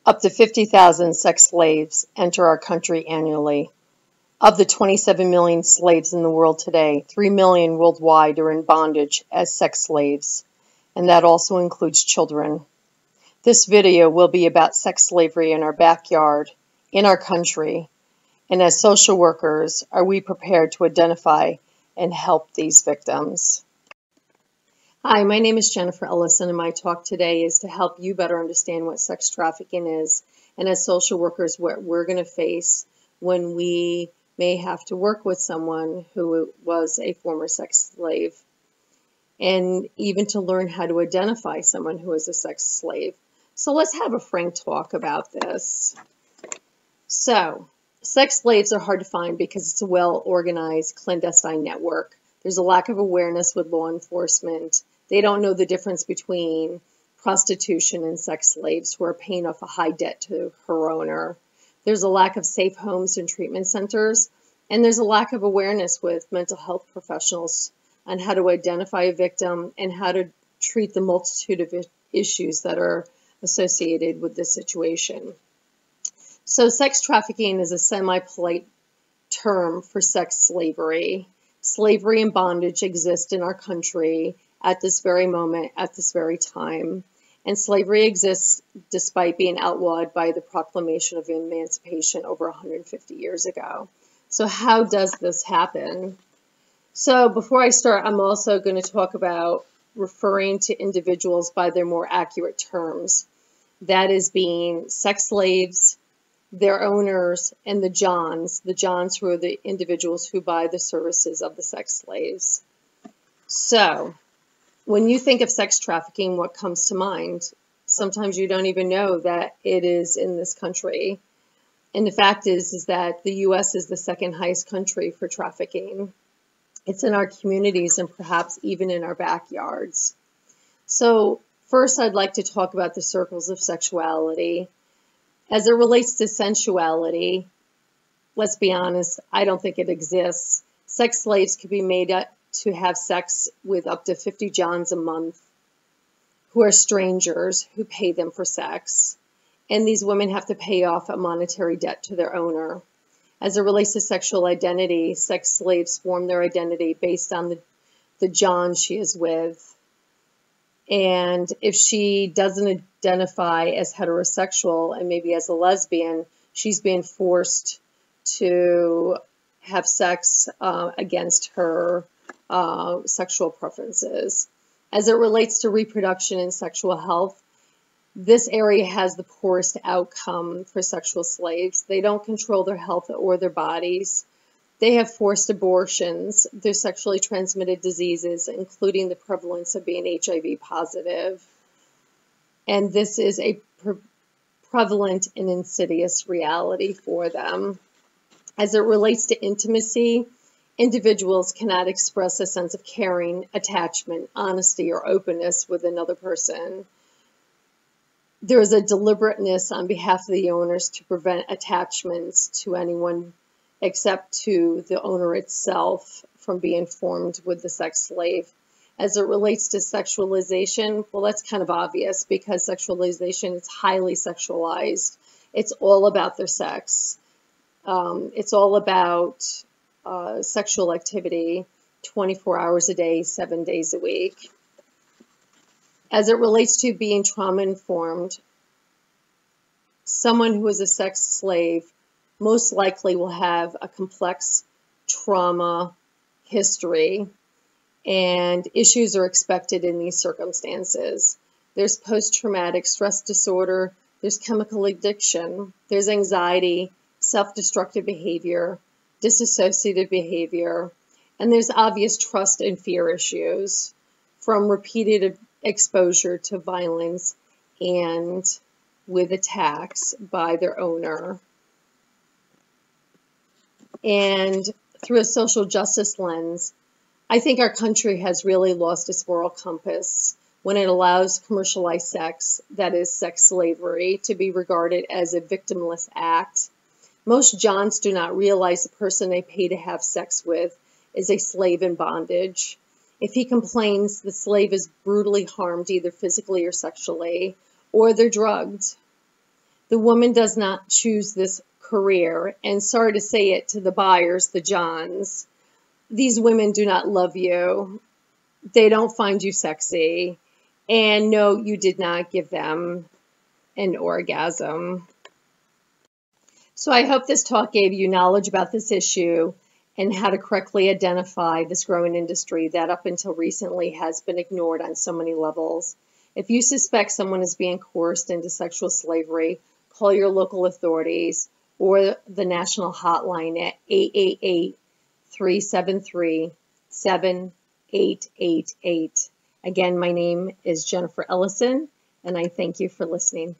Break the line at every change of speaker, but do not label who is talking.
Up to 50,000 sex slaves enter our country annually. Of the 27 million slaves in the world today, 3 million worldwide are in bondage as sex slaves, and that also includes children. This video will be about sex slavery in our backyard, in our country, and as social workers, are we prepared to identify and help these victims? Hi, my name is Jennifer Ellison, and my talk today is to help you better understand what sex trafficking is, and as social workers, what we're going to face when we may have to work with someone who was a former sex slave, and even to learn how to identify someone who is a sex slave. So let's have a frank talk about this. So, sex slaves are hard to find because it's a well-organized clandestine network. There's a lack of awareness with law enforcement. They don't know the difference between prostitution and sex slaves who are paying off a high debt to her owner. There's a lack of safe homes and treatment centers, and there's a lack of awareness with mental health professionals on how to identify a victim and how to treat the multitude of issues that are associated with this situation. So sex trafficking is a semi-polite term for sex slavery. Slavery and bondage exist in our country at this very moment, at this very time. And slavery exists despite being outlawed by the Proclamation of Emancipation over 150 years ago. So how does this happen? So before I start, I'm also going to talk about referring to individuals by their more accurate terms. That is being sex slaves, their owners, and the Johns. The Johns who are the individuals who buy the services of the sex slaves. So, when you think of sex trafficking, what comes to mind? Sometimes you don't even know that it is in this country. And the fact is that the U.S. is the second highest country for trafficking. It's in our communities and perhaps even in our backyards. So, first I'd like to talk about the circles of sexuality. As it relates to sensuality, let's be honest, I don't think it exists. Sex slaves could be made to have sex with up to 50 Johns a month who are strangers who pay them for sex. And these women have to pay off a monetary debt to their owner. As it relates to sexual identity, sex slaves form their identity based on the John she is with. And if she doesn't identify as heterosexual and maybe as a lesbian, she's being forced to have sex against her sexual preferences. As it relates to reproduction and sexual health, this area has the poorest outcome for sexual slaves. They don't control their health or their bodies. They have forced abortions. There's sexually transmitted diseases, including the prevalence of being HIV positive. And this is a prevalent and insidious reality for them. As it relates to intimacy, individuals cannot express a sense of caring, attachment, honesty, or openness with another person. There is a deliberateness on behalf of the owners to prevent attachments to anyone except to the owner itself from being formed with the sex slave. As it relates to sexualization, well, that's kind of obvious because sexualization is highly sexualized. It's all about their sex. It's all about sexual activity 24 hours a day, 7 days a week. As it relates to being trauma-informed, someone who is a sex slave most likely will have a complex trauma history, and issues are expected in these circumstances. There's post-traumatic stress disorder, there's chemical addiction, there's anxiety, self-destructive behavior, dissociative behavior, and there's obvious trust and fear issues from repeated exposure to violence and with attacks by their owner. And through a social justice lens, I think our country has really lost its moral compass when it allows commercialized sex, that is sex slavery, to be regarded as a victimless act. Most Johns do not realize the person they pay to have sex with is a slave in bondage. If he complains, the slave is brutally harmed either physically or sexually, or they're drugged. The woman does not choose this career. And sorry to say it to the buyers, the Johns, these women do not love you. They don't find you sexy. And no, you did not give them an orgasm. So I hope this talk gave you knowledge about this issue and how to correctly identify this growing industry that up until recently has been ignored on so many levels. If you suspect someone is being coerced into sexual slavery, call your local authorities or the national hotline at 888-373-7888. Again, my name is Jennifer Ellison, and I thank you for listening.